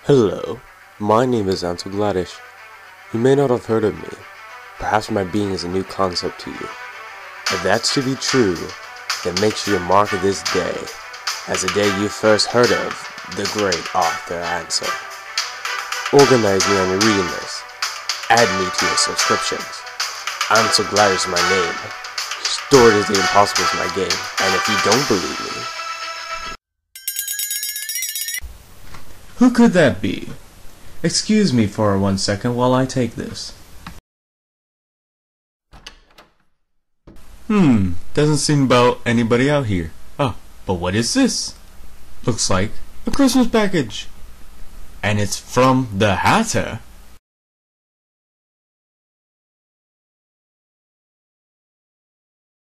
Hello, my name is Gladdish. You may not have heard of me. Perhaps my being is a new concept to you. If that's to be true, then make sure you mark this day as the day you first heard of the great Arthur Answer. Organize me on your reading list. Add me to your subscriptions. Answer Gladdish is my name. Stored as the impossible is my game, and if you don't believe me, who could that be? Excuse me for 1 second while I take this. Doesn't seem about anybody out here. Oh, but what is this? Looks like a Christmas package. And it's from the Hatter.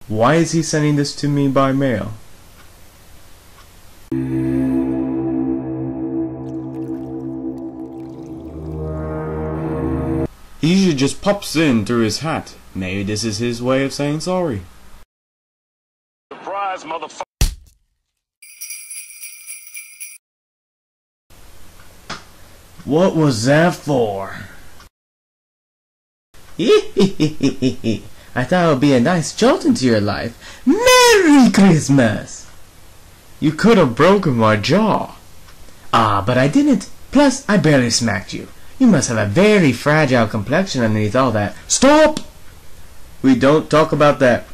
Why is he sending this to me by mail? He usually just pops in through his hat. Maybe this is his way of saying sorry. Surprise, motherfucker. What was that for? I thought it would be a nice jolt into your life. Merry Christmas! You could have broken my jaw. Ah, but I didn't. Plus, I barely smacked you. You must have a very fragile complexion underneath all that. Stop! We don't talk about that.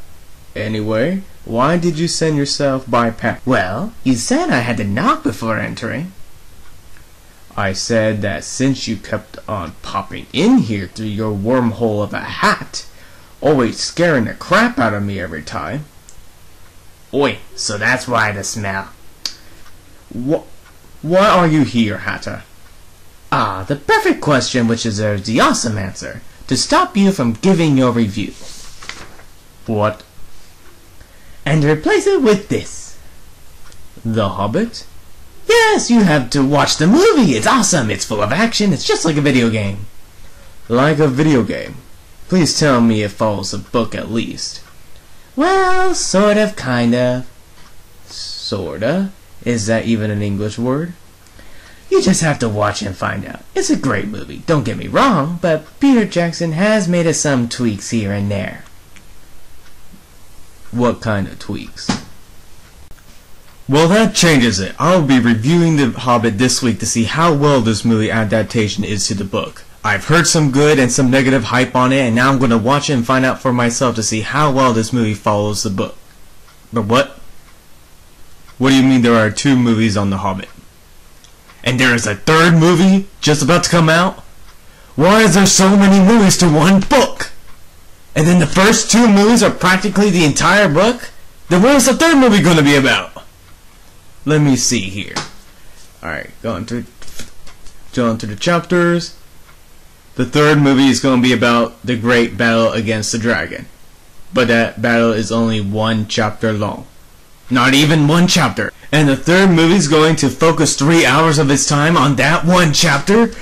Anyway, why did you send yourself by pack? Well, you said I had to knock before entering. I said that since you kept on popping in here through your wormhole of a hat, always scaring the crap out of me every time. Oi, so that's why the smell. Why are you here, Hatter? Ah, the perfect question which deserves the awesome answer. To stop you from giving your review. What? And replace it with this. The Hobbit? Yes, you have to watch the movie. It's awesome. It's full of action. It's just like a video game. Like a video game? Please tell me it follows a book at least. Well, sort of, kind of. Sorta? Is that even an English word? You just have to watch and find out. It's a great movie, don't get me wrong, but Peter Jackson has made us some tweaks here and there. What kind of tweaks? Well, that changes it. I'll be reviewing The Hobbit this week to see how well this movie adaptation is to the book. I've heard some good and some negative hype on it, and now I'm going to watch it and find out for myself to see how well this movie follows the book. But what? What do you mean there are 2 movies on The Hobbit? And there is a 3rd movie just about to come out? Why is there so many movies to one book? And then the first 2 movies are practically the entire book? Then what is the 3rd movie going to be about? Let me see here. Alright, going through the chapters. The 3rd movie is going to be about the great battle against the dragon. But that battle is only 1 chapter long. Not even 1 chapter. And the 3rd movie is going to focus 3 hours of its time on that 1 chapter?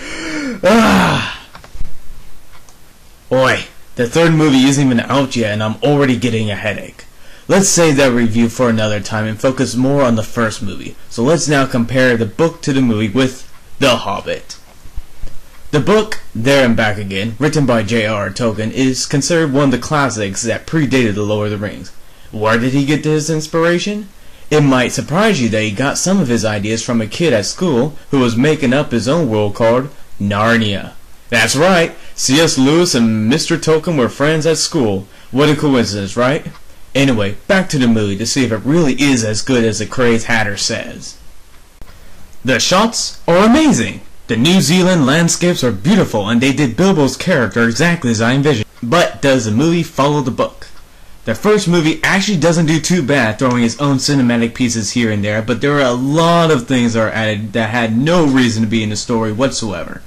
Oi, the 3rd movie isn't even out yet and I'm already getting a headache. Let's save that review for another time and focus more on the first movie. So let's now compare the book to the movie with The Hobbit. The book, There and Back Again, written by J.R.R. Tolkien, is considered one of the classics that predated The Lord of the Rings. Where did he get his inspiration? It might surprise you that he got some of his ideas from a kid at school who was making up his own world called Narnia. That's right, C.S. Lewis and Mr. Tolkien were friends at school. What a coincidence, right? Anyway, back to the movie to see if it really is as good as the crazed Hatter says. The shots are amazing. The New Zealand landscapes are beautiful and they did Bilbo's character exactly as I envisioned. But does the movie follow the book? The first movie actually doesn't do too bad, throwing its own cinematic pieces here and there, but there are a lot of things that are added that had no reason to be in the story whatsoever.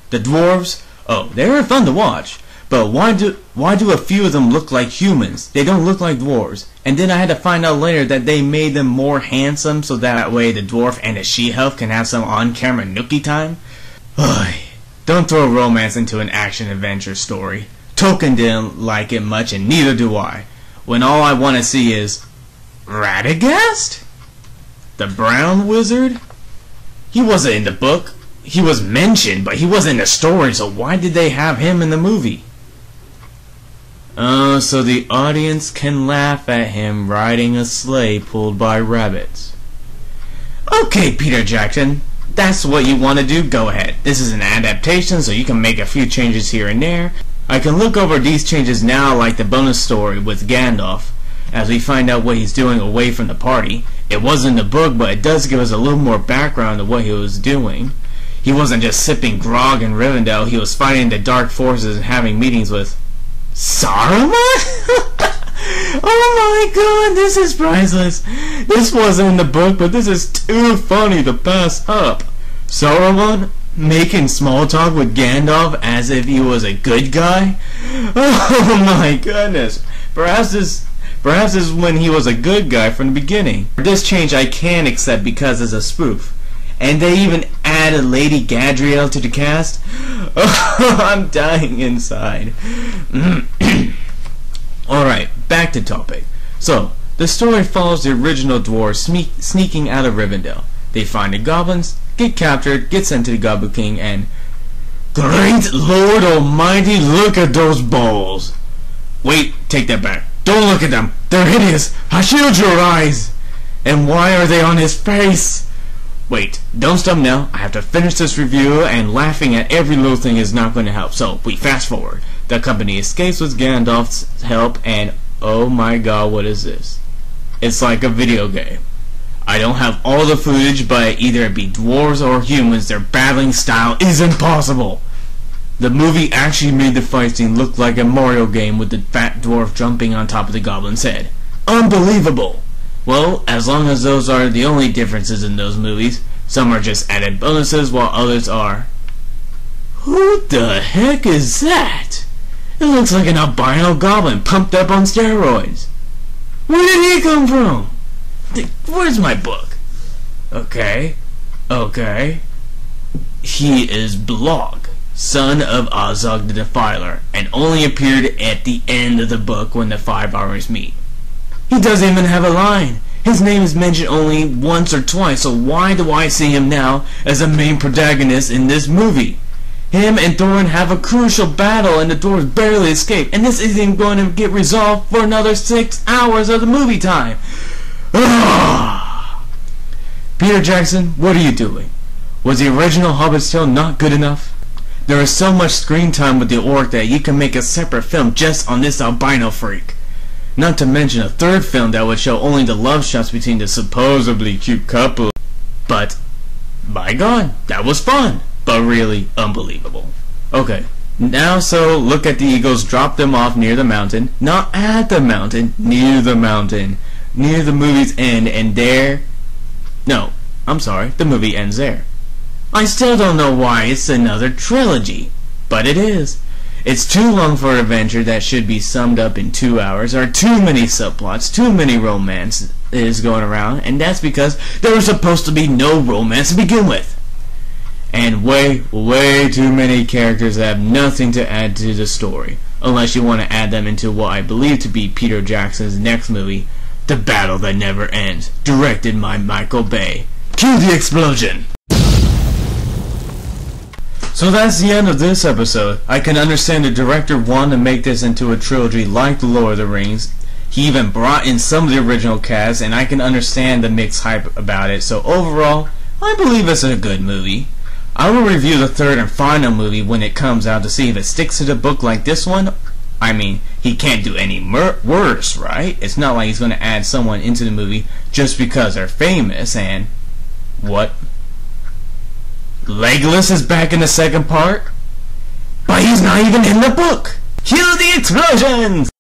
The dwarves, oh, they were fun to watch, but why do a few of them look like humans? They don't look like dwarves. And then I had to find out later that they made them more handsome so that way the dwarf and the she-elf can have some on-camera nookie time. Don't throw romance into an action-adventure story. Tolkien didn't like it much and neither do I. When all I want to see is Radagast? The Brown Wizard? He wasn't in the book. he was mentioned, but he wasn't in the story, so why did they have him in the movie? Oh, so the audience can laugh at him riding a sleigh pulled by rabbits. Okay, Peter Jackson, that's what you want to do, go ahead. This is an adaptation, so you can make a few changes here and there. I can look over these changes now, like the bonus story with Gandalf, as we find out what he's doing away from the party. It wasn't in the book, but it does give us a little more background to what he was doing. He wasn't just sipping grog in Rivendell, he was fighting the dark forces and having meetings with Saruman? Oh my god, this is priceless. This wasn't in the book, but this is too funny to pass up. Saruman making small talk with Gandalf as if he was a good guy? Oh my goodness. Perhaps this is when he was a good guy from the beginning. This change I can accept because it's a spoof. And they even added Lady Gadriel to the cast? Oh, I'm dying inside. Alright, back to topic. So, the story follows the original dwarves sneaking out of Rivendell. They find the goblins, get captured, get sent to the Goblin King, and... Great Lord Almighty, look at those balls! Wait, take that back. Don't look at them! They're hideous! I shield your eyes! And why are they on his face? Wait, don't stop now. I have to finish this review, and laughing at every little thing is not going to help. So, we fast forward. The company escapes with Gandalf's help, and oh my god, what is this? It's like a video game. I don't have all the footage, but either it be dwarves or humans, their battling style is impossible. The movie actually made the fight scene look like a Mario game with the fat dwarf jumping on top of the goblin's head. Unbelievable! Well, as long as those are the only differences in those movies, some are just added bonuses while others are... Who the heck is that? It looks like an albino goblin pumped up on steroids. Where did he come from? Where's my book? Okay. He is Blog, son of Azog the Defiler, and only appeared at the end of the book when the five armies meet. He doesn't even have a line. His name is mentioned only once or twice, so why do I see him now as the main protagonist in this movie? Him and Thorin have a crucial battle and the dwarves barely escape, and this isn't even going to get resolved for another 6 hours of the movie time. Ugh. Peter Jackson, what are you doing? Was the original Hobbit's tale not good enough? There is so much screen time with the orc that you can make a separate film just on this albino freak. Not to mention a third film that would show only the love shots between the supposedly cute couple. But, by God, that was fun, but really unbelievable. Okay, now so look at the eagles drop them off near the mountain, not at the mountain, near the mountain, near the movie's end, and there... No, I'm sorry, the movie ends there. I still don't know why it's another trilogy, but it is. It's too long for an adventure that should be summed up in 2 hours. There are too many subplots, too many romance is going around, and that's because there was supposed to be no romance to begin with. And way too many characters that have nothing to add to the story, unless you want to add them into what I believe to be Peter Jackson's next movie, The Battle That Never Ends, directed by Michael Bay. Cue the explosion! So that's the end of this episode. I can understand the director wanted to make this into a trilogy like The Lord of the Rings. He even brought in some of the original cast, and I can understand the mixed hype about it. So overall, I believe it's a good movie. I will review the third and final movie when it comes out to see if it sticks to the book like this one. I mean, he can't do any worse, right? It's not like he's going to add someone into the movie just because they're famous and... What? Legolas is back in the second part? But he's not even in the book! Cue the explosions!